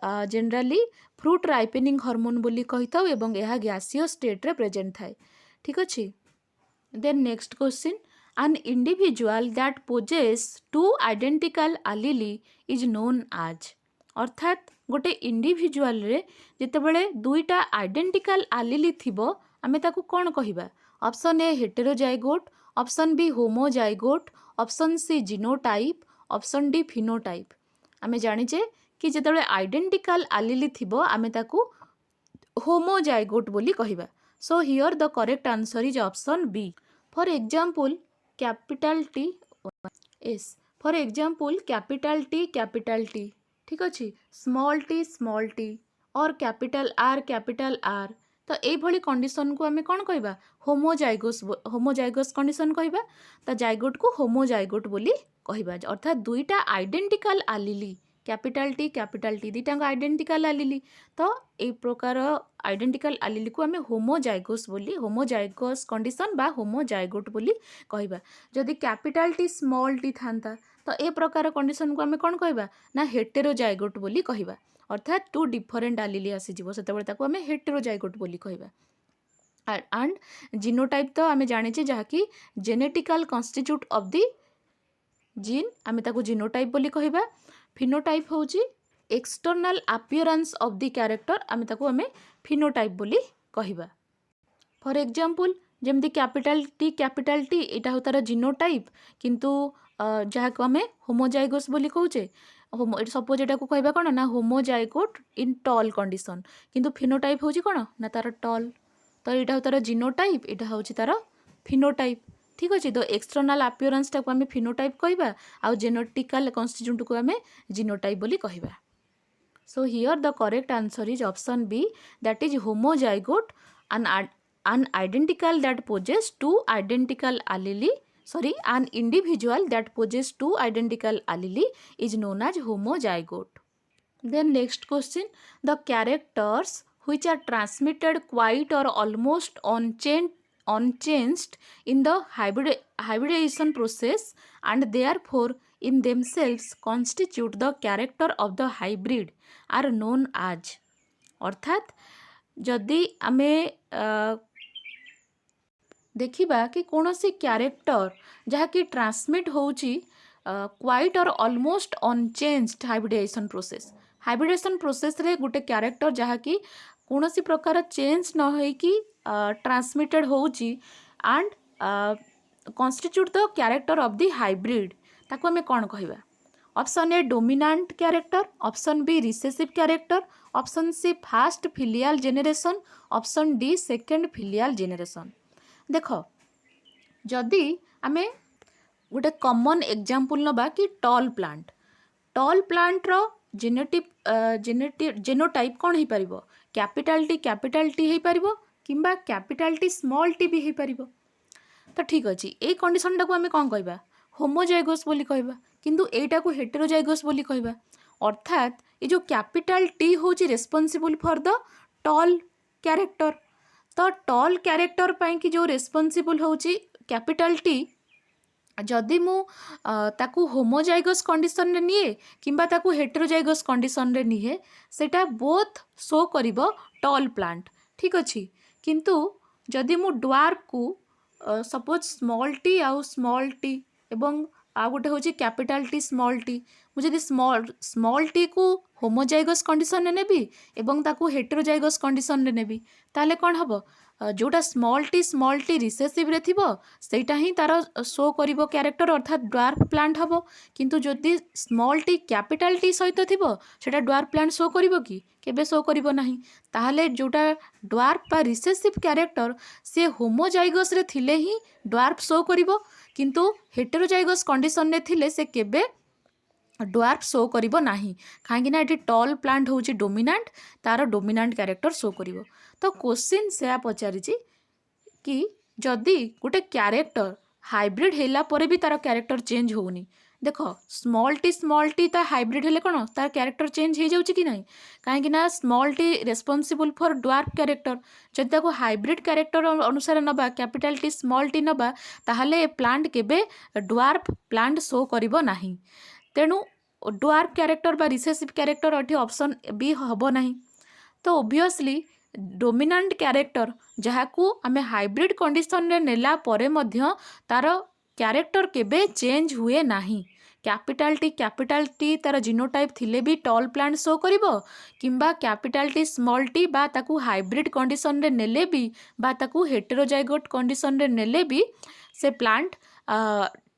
जनरली फ्रूट राइपनिंग हार्मोन बोली कहिताउ एवं यह गैसियस स्टेट रे प्रेजेंट थाए ठीक अछि then next question an individual that possess two identical allele is known as अर्थात गोटे इंडिविजुअल रे जितेबले दुईटा आइडेंटिकल आलिली थिबो आमे ताकू कोन कहिबा option A heterozygote option B homozygote option C genotype option D phenotype आमे जानिचे कि जेतेबले आइडेंटिकल आलिली थिबो आमे ताकू होमोजाइगोट बोली कहिबा so here the correct answer is option B for example capital T S for example capital T ठीक अच्छे स्मॉल टी और कैपिटल आर तो ये कंडीशन को आमे कौन कहबा होमोजाइगोस कंडीशन कहबा तो जाइगोट को होमोजाइगोट बोली कहबा अर्थात दुईटा आइडेंटिकल आलिली कैपिटल टी दुईटा आइडेंटिकल आलिली तो ये प्रकार आइडेंटिकल आलिली को आमे होमोजाइगोस बोली होमोजाइगोस कंडीशन बा होमोजाइगोट बोली कहबा जदि कैपिटल टी स्मॉल टी थांता तो ए प्रकार कंडीशन को आमे कौन कहबा ना हेटेरोजाइगोट बोली कहबा अर्थात टू डिफरेंट आलिली आसी जीवो सेतेबेले ताको आमे हेटेरोजाइगोट बोली कहबा एंड जीनोटाइप तो आम जाने जहाँकि genetical constitute of the gene आम ताको जीनोटाइप बोली कहबा। फिनोटाइप होची external appearance of the character आम ताको आम फिनोटाइप बोली कहबा। फॉर एग्जांपल जमती कैपिटल टी एटा हो तार जीनोटाइप किंतु जहाँ को आम होमोजाइगोस बोली कहूचे सपोज एटा को कहबा कौन ना होमोजाइगोट इन टॉल कंडीशन किंतु फिनोटाइप होची कौन ना तार टॉल तो यहाँ हो तार जीनोटाइप एटा होची तार फिनोटाइप ठीक अच्छे। तो एक्सटर्नल अपीयरेंस टाको आम फिनोटाइप कहबा आउ जेनेटिकल कन्स्टिट्यूट को आम जीनोटाइप बोली कहबा। So here the correct answer is option B, that is homozygote, an identical that possesses two identical allele. Sorry, an individual that possesses two identical allele is known as homozygote. Then next question, the characters which are transmitted quite or almost unchanged in the hybridization process and therefore in themselves constitute the character of the hybrid are known as। अर्थात जदि आमे देखिबा कि कौनसी character जहाँकि transmit होची quite और almost unchanged hybridisation process रे गोटे कैरेक्टर जहाँकि कौनसी प्रकार चेंज न होइकी ट्रांसमिटेड होची and constitute the character of the hybrid ताको आमे कौन कहबा। Option A dominant character, option B recessive character, option C first filial generation, option D second filial generation. देख जदि आमे गोटे कॉमन एग्जांपल नबा कि टॉल प्लांट रो जेनोटाइप कौन हो पारिबो कैपिटल टी हो पारिबो किंबा कैपिटल टी स्मॉल टी भी हो पारिबो। तो ठीक अच्छे ये कंडीशन टाको आमे कौन कहबा होमोजाइगोस बोली कहबा किंतु एटा को हेटेरोजाइगोस बोली कहबा। अर्थात ये जो कैपिटल टी होची responsible for the tall character तो टॉल कैरेक्टर पाई कि जो रेस्पॉन्सिबल होची कैपिटल टी जदि मु ताकू होमोजाइगस कंडीशन रे निए किंबा ताकू हेटेरोजाइगस कंडीशन रे निए सेटा बोथ शो करिवो टॉल प्लांट ठीक अच्छी। किंतु जदि मु ड्वार्फ को सपोज स्मॉल टी एवं आ गोटे हूँ कैपिटल टी स्मॉल टी मुझे स्मॉल टी को होमोजाइगस कंडीशन रे नेबी एवं ताकू हेटेरोजाइगस कंडीशन रे नेबी ताले कौन हम जोटा स्मॉल टी रिसेसिव रे थिबो सेटा ही तार शो करिवो कैरेक्टर अर्थात ड्वार्फ प्लांट हबो किंतु जदि स्मॉल टी कैपिटल टी सहित थिबो सेटा ड्वार्फ प्लांट शो करिवो कि केबे शो करिवो नाही। ताहले जोटा ड्वार्फ बा रिसेसिव कैरेक्टर से होमोजाइगस रे थिले ही ड्वार्फ शो करिवो किंतु हेटेरोजाइगस कंडीशन रे थिले से केबे ड्वार्फ शो करिवो नाही काहेकि एटी टॉल प्लांट होची डोमिनेंट तार डोमिनेंट कैरेक्टर शो करिवो। तो क्वेश्चन से पचारि कि जदि गोटे कैरेक्टर हाइब्रिड होला परे भी तार कैरेक्टर चेंज होनी देख स्मॉल टी ता हाइब्रिड हेले कौन तार कैरेक्टर चेंज हो जाउची कि नहीं काहेकि ना small T responsible for dwarf character जदि ताको हाइब्रिड कैरेक्टर अनुसार नबा कैपिटल टी स्मॉल टी नबा ताहले प्लांट केबे ड्वार्फ प्लांट शो करिवो नाही। तेणु ड्वार्फ कैरेक्टर बा रिसेसिव कैरेक्टर अठी ऑप्शन बी हबो नाही। तो ओब्वियसली डोमिनेंट कैरेक्टर जहाँ को आमे हाइब्रिड कंडीशन रे नेला परे मध्य तार कैरेक्टर केबे चेंज हुए नाही। कैपिटल टी तार जीनोटाइप थिले भी टॉल प्लांट शो करिवो किंबा कैपिटल टी स्मॉल टी बा ताकू हाइब्रिड कंडीशन रे नेले भी बा ताकू हेटेरोजाइगोट कंडीशन रे नेले भी से प्लांट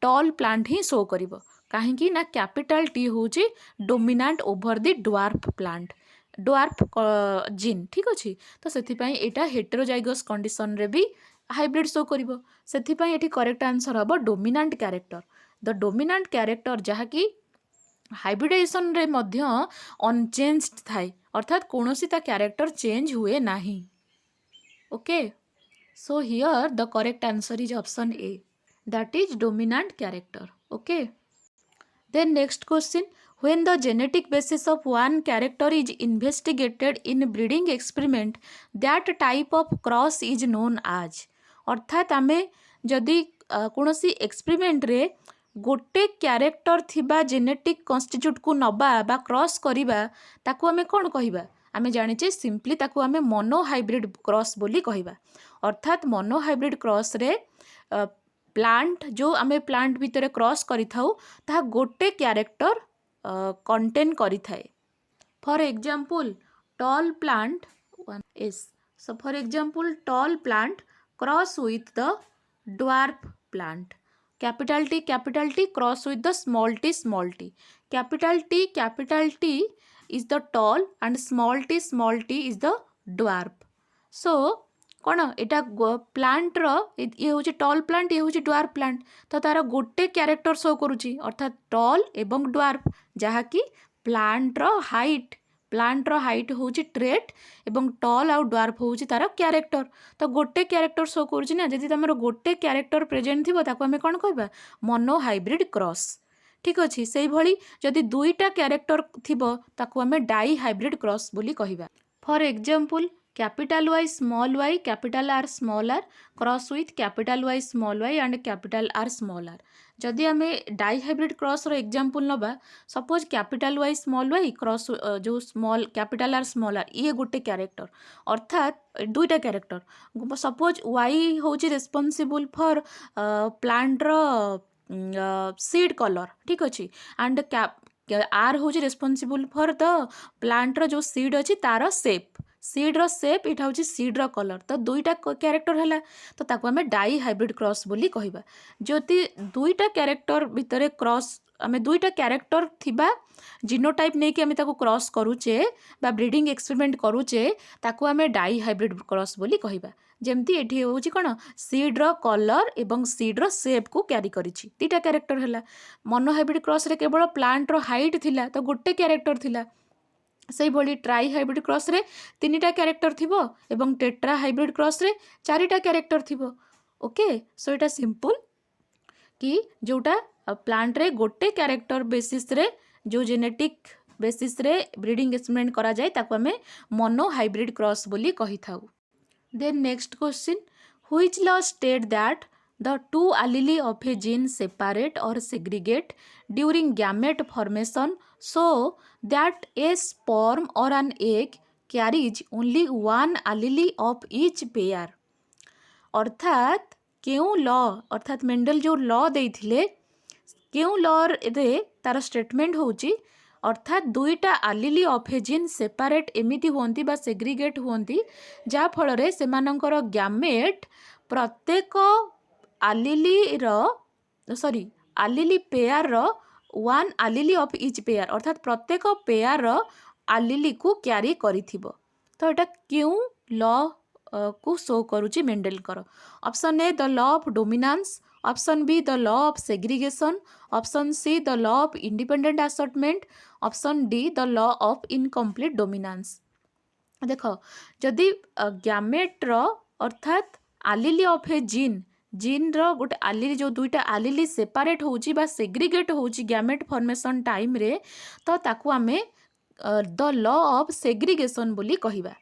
टॉल प्लांट ही शो करिवो काहेकि ना कैपिटल टी होची dominant over the dwarf plant dwarf gene ठीक अच्छे। तो से एटा हेटेरोजाइगस कंडीशन रे भी हाइब्रिड शो करिवो सेथिपाई एठी करेक्ट आंसर हबो dominant character. The dominant character जहाँकि हाइब्रिडाइजेशन रे मध्य अनचेंज्ड थाए अर्थात कोनोसी ता कैरेक्टर चेंज हुए नाही। Okay so here the correct answer is option A that is dominant character. Okay then next question, when the genetic basis of one character is investigated in breeding experiment that type of cross is known as। अर्थात आमे जदि कोनोसी experiment रे गोटे character थिबा genetic constitute को नबा बा क्रॉस करिबा ताकू आमे कोन कहिबा आमे जानिचे सिंपली ताकू आमे मोनो हाइब्रिड क्रॉस बोली कहिबा। अर्थात मोनो हाइब्रिड क्रॉस रे प्लांट जो आमे प्लांट भितर क्रॉस करि थाउ ता गोटे कैरेक्टर कंटेन करि थाए। For example tall plant is so for example tall plant cross with the dwarf plant, capital T cross with the small t, capital T is the tall and small t is the dwarf. So कौन एटा plant रो ये हूँ tall plant ये हूँ dwarf plant तो तार गोटे character show करुच्ची अर्थात toll एवं ड्वार्फ जहाँकि प्लांट रो हाइट हूँ ट्रेट एवं टॉल आउ ड्वार्फ हूँ तार कैरेक्टर तो गोटे कैरेक्टर शो करुच्ची ना जदि तुम गोटे कैरेक्टर प्रेजेंट थी ताको आमे कौन कहबा मोनो हाइब्रिड क्रॉस। ठीक अच्छे से भली जदि दुईटा कैरेक्टर थिबो ताको आमे डाई हाइब्रिड क्रॉस बोली कहिबा। For example capital Y small y capital R small r cross with capital Y small y and capital R small r। जदि आमे डाई हाइब्रिड क्रॉस रो एग्जांपल नबा suppose capital Y small y cross जो small capital R small r ये गोटे character अर्थात दुईटा character suppose Y होची रेस्पोंसिबल फॉर प्लांट रो सीड कलर। ठीक अच्छे एंड आर हूँ रेस्पोंसिबल फॉर द प्लांट रो जो सीड अच्छी तार सेप सीड रो सेप इटा हूँ सीड रो कलर तो दुईटा कैरेक्टर है तो ताको आमे डाई हाइब्रिड क्रॉस बोली कहिबा। जदि दुईटा कैरेक्टर भितर क्रॉस आमे दुईटा कैरेक्टर थिबा जीनोटाइप नहीं कि आमे ताको क्रॉस करूचे बा ब्रीडिंग एक्सपेरिमेंट करूचे ताको आमे डाई हाइब्रिड क्रॉस बोली कहिबा। जेमती एठी होउची कोन सीड रो कलर एवं सीड रो शेप को कैरी करिछि तीटा कैरेक्टर हैला। मोनो हाइब्रिड क्रॉस रे केवल प्लांट रो हाइट थिला तो गोटे कैरेक्टर थिला से भली ट्राई हाइब्रिड क्रॉस रे तीनटा कैरेक्टर थिबो एवं टेट्रा हाइब्रिड क्रॉस रे चारिटा कैरेक्टर थिबो। ओके सो एटा सिंपल कि जोटा प्लांट रे गोटे कैरेक्टर बेसिस रे जो जेनेटिक बेसिस रे ब्रीडिंग एक्सपेरिमेंट करा जाय ताको हमें मोनो हाइब्रिड क्रॉस बोली कहि थाउ। Then next question, which law state that the two allele of a gene separate or segregate during gamete formation so that a sperm or an egg carries only one allele of each pair। अर्थात क्यों law अर्थात Mendel जो law देइथिले क्यों law रे तार statement होउची अर्थात दुईटा आलिली ऑफ ए जीन सेपारेट एमिति होंती बा सेग्रीगेट होंती जा फल रे सेमानंकर गैमेट प्रत्येक आलिली रो सॉरी आलिली पेयर रो one allele of each pair अर्थात प्रत्येक पेयर रो आलिली को क्यारी करिथिबो। तो एटा क्यों लॉ को शो करूची मेंडल कर। Option A the law of dominance, option be the law of segregation, option see the law of independent assortment, option D the law of incomplete dominance. देखो जदि गैमेट रो अर्थात आलिली ऑफ ए जीन रो गोटे आलिली जो दुईटा आलिली separate होउची बा segregate होउची gamete formation time रे तो ताकू आमे द लॉ ऑफ सेग्रीगेशन बोली कहिबा।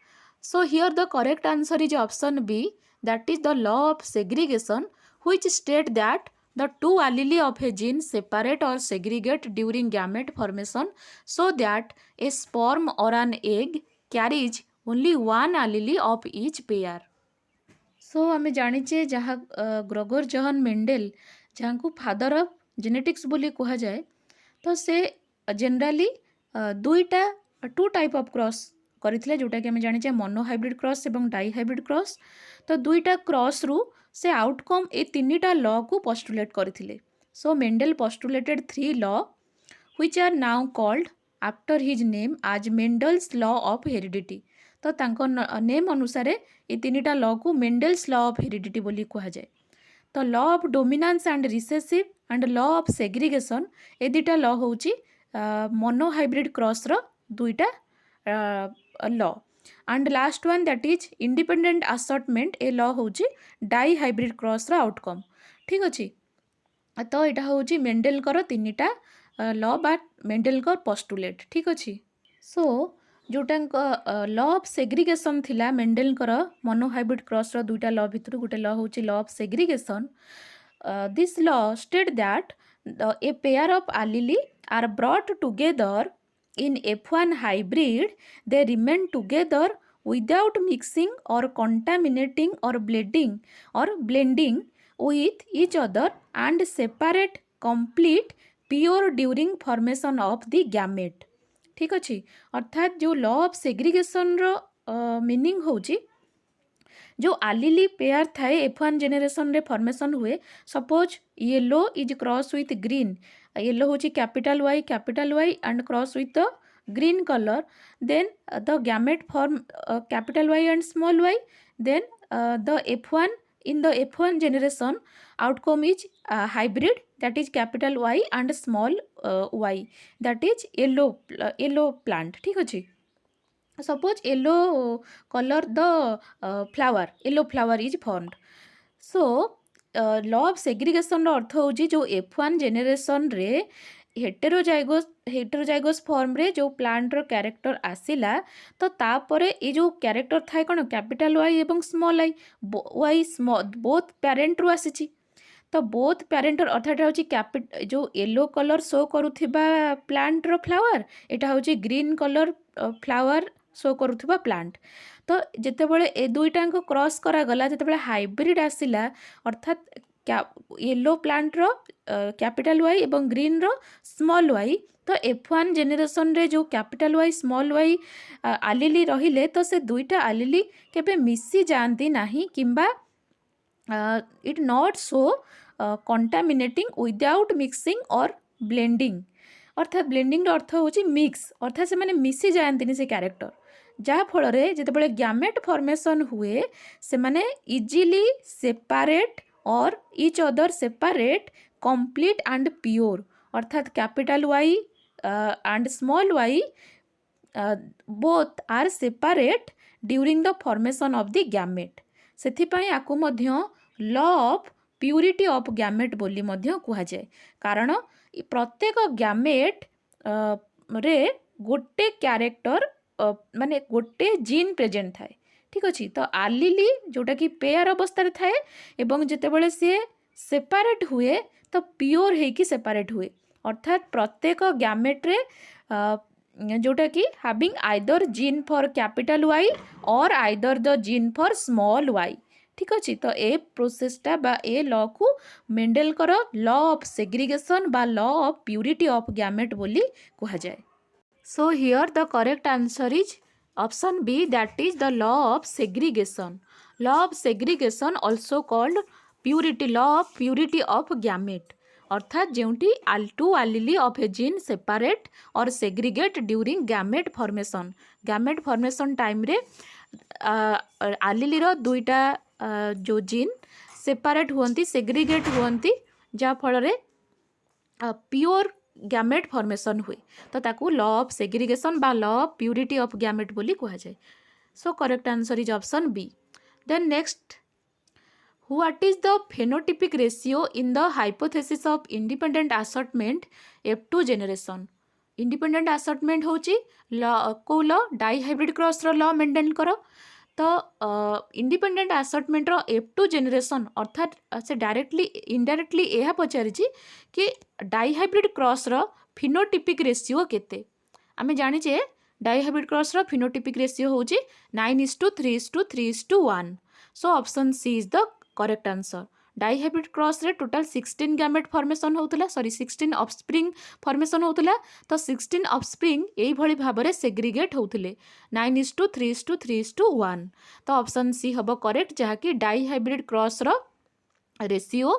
So here the correct answer is option B, that is the law of segregation, which state that the two allele of a gene separate or segregate during gamete formation so that a sperm or an egg carries only one allele of each pair। So आमे जानिचे जहाँ Gregor Johan Mendel जहाँ को father of genetics बोली कहा जाए तो से generally दुईटा टू टाइप ऑफ क्रॉस करथिले जोटा कि आमे जानिचे मोनो हाइब्रिड क्रॉस एवं डाई हाइब्रिड क्रॉस। तो दुईटा क्रॉस रु से आउटकम ए तीनटा लॉ को पोस्टुलेट करथिले। So Mendel postulated 3 law which are now called after his name as Mendel's law of heredity. तो तांको नेम अनुसार ए तीनटा लॉ को मेंडल्स लॉ ऑफ हेरिडिटी बोली कहा जाए। तो law of dominance and recessive and law of segregation ए दुईटा लॉ होउची मोनो हाइब्रिड क्रॉस रो दुईटा law and last one that is independent assortment ए लॉ होउची डाई हाइब्रिड क्रॉस रो आउटकम। ठीक अच्छे तो यहाँ होउची मेंडल कर तीनटा लॉ बा मेंडल कर पोस्टुलेट। ठीक अच्छे सो जोटा लॉ ऑफ सेग्रीगेशन थिला मेंडल कर मोनो हाइब्रिड क्रॉस रो दुईटा लॉ भितर गोटे लॉ होउची law of segregation. This law state that a pair of allele are brought together in F1 hybrid they remain together without mixing or contaminating or blending with each other and separate complete pure during formation of the gamete. ठीक अच्छे अर्थात जो law of segregation रो meaning होची जो आलिली pair थाए F1 generation रे formation हुए suppose yellow is cross with green yellow होची capital Y and cross with the green color then the gamete form capital Y and small y then the F1 in the F1 generation outcome is hybrid that is capital Y and small y that is yellow plant ठीक अछि suppose yellow color the yellow flower is formed so law of segregation रो अर्थ होची जो F1 generation रे हेटेरोजाइगोस form रे जो plant रो character आसिला तो तापरे ये जो कैरेक्टर थाए कोन कैपिटल वाई एवं small I Y both parent रू आसीची तो बोथ पेरेंटर अर्थात होची जो येलो कलर शो करुथिबा प्लांट रो फ्लावर एटा होची ग्रीन कलर फ्लावर शो करुथिबा प्लांट तो जेतेबेले ए दुईटांको क्रॉस करा गला जेतेबेले हाइब्रिड आसिला अर्थात येलो प्लांट रो कैपिटल वाई एवं ग्रीन रो स्मॉल वाई तो F1 जेनेरेशन रे जो कैपिटल वाई स्मॉल वाई आलिली रहिले तो से दुईटा आलिली केबे मिसी जानती नाही किंबा it not so contaminating without mixing और ब्लेंडिंग अर्थात ब्लेंडिंग अर्थ होची मिक्स अर्थात से माने मिसी जाती से कैरेक्टर जहाँ फल जितेबाला गैमेट फॉर्मेशन हुए से माने इजिली सेपारेट और each other separate complete and pure अर्थात capital Y and small Y both are separate during the formation of the gamete सेथिपाई आकु मध्य law of purity of gamete बोली मध्य कुहा जाए कारण प्रत्येक गैमेट रे गोटे कैरेक्टर माने गोटे जीन प्रेजेंट थाए ठीक अच्छे तो आलिली जोटा कि पेयर अवस्था थाए एवं जितेबाला सी सेपारेट हुए तो प्योर होइकी सेपारेट हुए अर्थात प्रत्येक गैमेट रे जोटा कि having either gene for capital Y और either the gene for small Y ठीक अच्छे तो ए प्रोसेसटा बा ए लॉ को मेंडेल कर लॉ ऑफ सेग्रीगेशन बा law of purity of gamete बोली कहा जाए So here the correct answer is option B, that is the law of segregation. Law of segregation also called purity law of purity of gamete. अर्थात जोटी two allele of a gene separate or segregate during gamete formation gamete formation time रे allele रो दुईटा जो gene separate हुअंती segregate हुअंती जहाँ फल रे प्योर गैमेट फॉर्मेशन हुए तो ताकू लॉ ऑफ सेग्रीगेशन बा law of purity of gamete बोली कहा जाए so correct answer is option B then next what is the phenotypic ratio in the hypothesis of independent assortment F2 generation independent assortment होची law को law dihybrid cross रो law maintain करो तो independent assortment रो F2 generation अर्थात से directly indirectly यह पचारि कि dihybrid cross रो फिनोटिपिक रेशियो केते आमे जानिचे डाइहाइब्रिड क्रॉस रो फिनोटिपिक रेशियो होची 9:3:3:1 so option C is the correct answer dihybrid cross रे टोटल 16 गैमेट फॉर्मेशन होतला 16 ऑफस्प्रिंग फॉर्मेशन होतला तो 16 ऑफस्प्रिंग एई भली भाबरे सेग्रीगेट होतले 9:3:3:1 तो ऑप्शन सी हबो करेक्ट जहा कि डाइहाइब्रिड क्रॉस रो ratio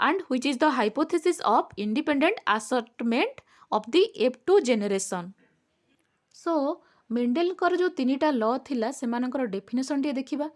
and which is the hypothesis of independent assortment of the F2 generation. So मेंडेलकर जो तीनिटा लॉ थिला सेमानकर डेफिनेशन टे देखिबा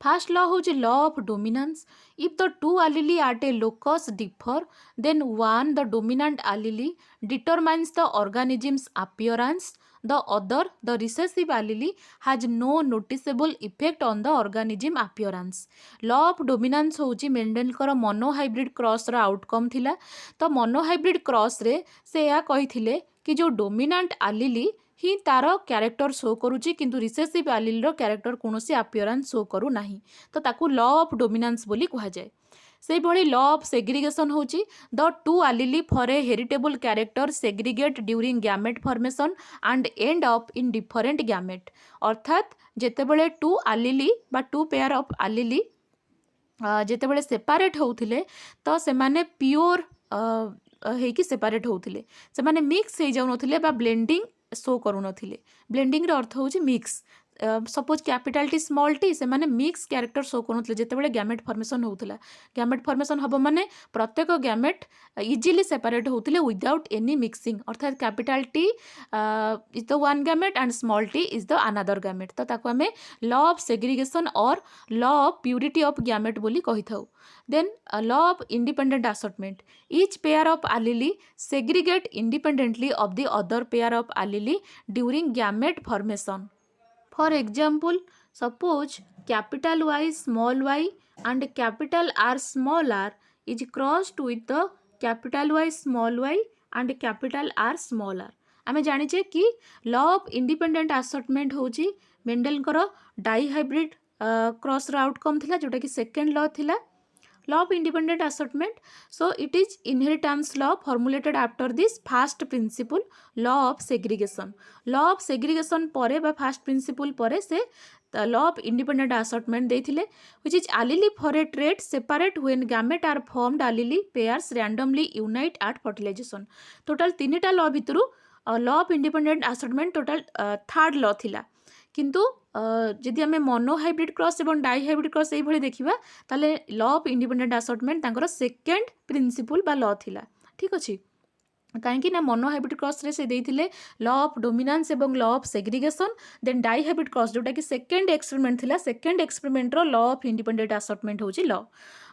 फास्ट लॉ होची law of dominance if the two allele at a locus differ then one the dominant allele determines the organism's appearance the other the recessive allele has no noticeable effect on the organism appearance law of dominance होची मेंडेलकर monohybrid cross रा outcome थिला तो monohybrid cross रे से या कहिथिले कि जो dominant allele ही तार क्यारेक्टर शो करुच्ची किंतु रिसेसिव आलिल रो क्यारेक्टर कौन सी अपियरेंस शो करू नाही तो ताकू लॉ ऑफ डोमिनेंस बोली कहा जाए से भली लॉ ऑफ सेग्रीगेशन होची the two allele for a heritable character segregate during gamete formation and end up in different gamete. अर्थात जेतेबेले टू allele बा टू पेयर ऑफ allele जेतेबेले सेपारेट होउथिले तो सेमाने प्योर हेकी सेपारेट होउथिले, सेमाने मिक्स हो जाउनथिले बा ब्लेंडिंग शो करू नथिले। ब्लेंडिंग रो अर्थ होची mix. Suppose capital T small T से माने मिक्स कैरेक्टर शो करूनथिले जेतेबेले गैमेट फॉर्मेशन होउथिला। गैमेट फॉर्मेशन हबो माने प्रत्येक गैमेट इजीली सेपरेट होउथिले विदाउट एनी मिक्सिंग। अर्थात capital T is the one gamete and small T is the another gamete. तो ताको हमें law of segregation or law of purity of gamete बोली कहि थाउ। Then law of independent assortment, each pair of allele segregate independently of the other pair of allele during gamete formation. For example, suppose capital Y small y and capital R small r is crossed with the capital Y small y and capital R small r. आमे जानिचे कि law of independent assortment होची मेंडलकर die hybrid cross रो outcome थिला जोटा कि second law थिला law of independent assortment. So it is inheritance law formulated after this first principle law of segregation. Law of segregation परे बा first principle परे से law of independent assortment देथिले which is allele for a trait separate when gamete are formed allele pairs randomly unite at fertilization. Total तीनिटा law भितरु law of independent assortment total third law थिला, किंतु जदि आम mono hybrid cross और die hybrid cross ये देखा ताले law of independent assortment तांकर second principal बा लॉ थिला। ठीक अच्छे, कहीं ना मोनो हाइब्रिड क्रॉस रे से देथिले लॉ ऑफ डोमिनेंस एवं law of segregation. Then dihybrid cross जोटा कि सेकेंड एक्सपेरिमेंट थिला, सेकेंड एक्सपेरिमेंट रो लॉ ऑफ इंडिपेंडेंट असॉर्टमेंट होची लॉ।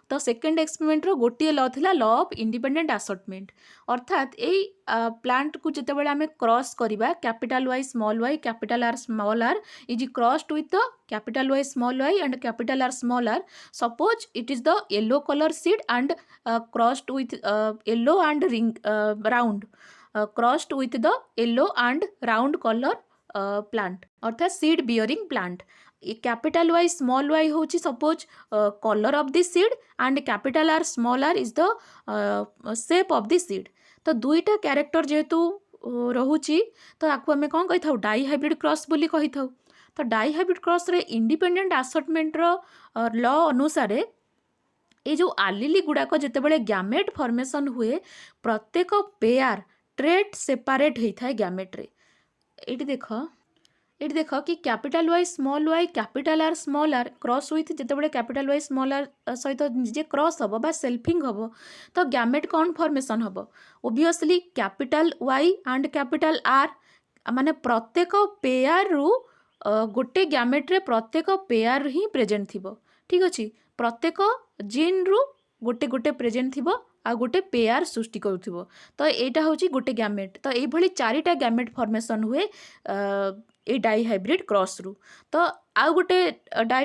तो सेकेंड एक्सपेरिमेंट रो गोटे लॉ थिला लॉ ऑफ इंडिपेंडेंट असॉर्टमेंट। अर्थात यही प्लांट को जितेबाला आम क्रॉस करवा capital Y small Y capital R small R is crossed with the capital Y small Y and capital R small R. Suppose it is the yellow colour seed and crossed with yellow and ring round crossed with the yellow and round colour plant अर्थात seed bearing plant. Capital Y small Y होची suppose colour of the seed and capital R small R is the shape of the seed. तो दुईटा character जेहेतु रहुची तो आपको आम कौन कही था डाई हाइब्रिड क्रॉस बोली कही था। तो डाई हाइब्रिड क्रॉस रे इंडिपेंडेंट असॉर्टमेंट रो लॉ अनुसार ये जो allele गुड़ाक जितेबाला गैमेट फॉर्मेशन हुए प्रत्येक पेयर ट्रेट सेपरेट होता है गैमेट रे। ये देख कि capital Y small Y capital R small R cross with जितेबाला कैपिटल वाई स्मॉल आर सहित निजे क्रॉस हम बा सेल्फिंग हम तो गैमेट कौन फॉर्मेशन हम obviously capital Y and capital R माने प्रत्येक पेयर रु गोटे गैमेट रे प्रत्येक पेयर ही प्रेजेंट थिबो। ठीक अच्छे, प्रत्येक जीन रु गोटे गोटे प्रेजेंट थिबो आ गोटे पेयर सृष्टि करुथिबो। तो एटा होची गोटे गैमेट। तो ये भली चारिटा गैमेट फॉर्मेशन हुए ए डाई हाइब्रिड क्रॉस रु। तो आउ गोटे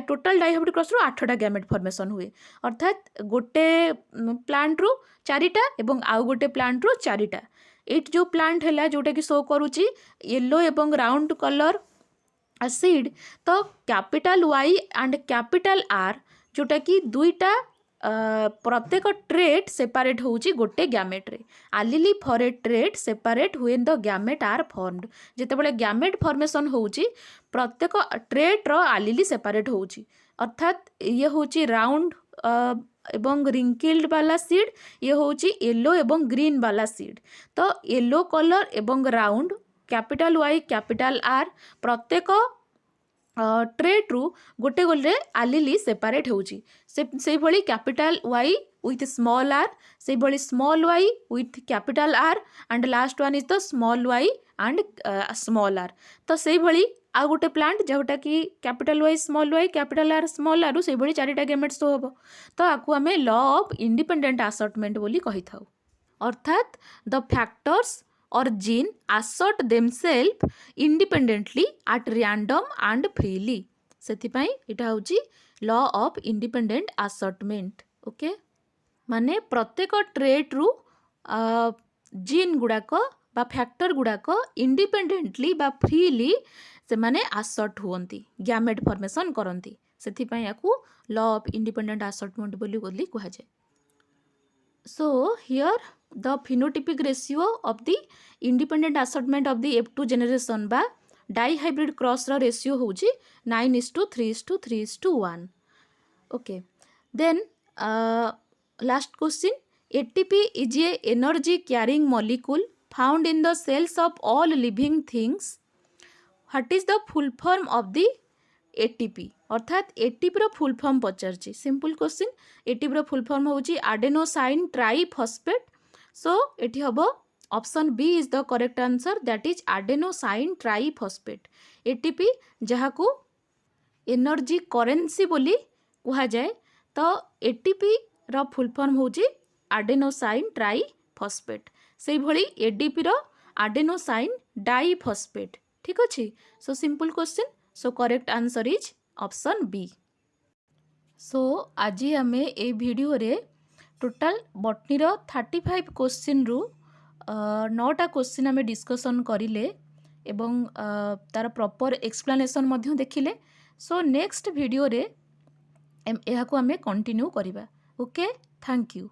टोटल डाई हाइब्रिड क्रॉस रु 8टा गैमेट फॉर्मेशन हुए अर्थात गोटे प्लांट रु चारिटा एवं आउ गोटे प्लांट रु चारिटा। ये जो प्लांट है जोटा कि शो करुची येलो एवं राउंड कलर सीड तो capital Y and capital R जोटा कि दुईटा प्रत्येक ट्रेट सेपरेट होची गोटे गैमेट रे। allele for a trait separate when the gamete are formed. जेतेबेले गैमेट फॉर्मेशन होची प्रत्येक ट्रेट रो allele सेपरेट होची अर्थात ये होची राउंड एवं रिंकिल्ड वाला सीड, ये होची येलो एवं ग्रीन वाला सीड। तो येलो कलर एवं round capital Y capital R प्रत्येक ट्रेट रु गोटे गोटे allele सेपरेट होची। से भली capital Y with small R से भली small Y with capital R and last one is the small Y and small R. तो से भली आ गोटे प्लांट जोटा कि capital Y capital R small R से भली चारिटा गैमेट शो हम। तो आपको आम लॉ ऑफ इंडिपेंडेंट असॉर्टमेंट बोली कही थाउ। अर्थात the factors or gene assert themselves independently at random and freely। सेथिपाई इटा होची law of independent assortment. Okay, माने प्रत्येक ट्रेट रु जीन गुड़ाक बा फैक्टर गुड़ाक इंडिपेंडेंटली बा फ्रीली से माने असर्ट हुअंती गैमेट फॉर्मेशन करंती। सेथिपाई याकू लॉ ऑफ इंडिपेंडेंट असॉर्टमेंट बोली कहा जाए। So here the phenotypic ratio of the independent assortment of the F2 generation ba dihybrid cross ର ratio ହେଉଛି 9:3:3:1. Okay. Then last question. ATP is a energy carrying molecule found in the cells of all living things. What is the full form of the ATP? अर्थात ATP ର full form पचारछि. Simple question. ATP ର full form होछि adenosine triphosphate. So एठी हबो option B is the correct answer, that is adenosine triphosphate. ATP जहाकू energy currency बोली कहा जाए तो एटीपी रो फुल फॉर्म होची आडेनोसाइन ट्राइफॉस्फेट, से भली एडीपी रो आडेनोसाइन डाइफॉस्फेट. ठीक अछि. So simple question. So correct answer is option B. So आज आम ए भिडियो रे टोटाल बटनी रो 35 क्वेश्चन रु 9टा क्वेश्चन आम डिस्कसन करिले एवं तार प्रॉपर एक्सप्लेनेशन मध्य देखिले. सो नेक्स्ट भिडियो रे एहाकू आमे कंटिन्यू करिबा. Okay, thank you.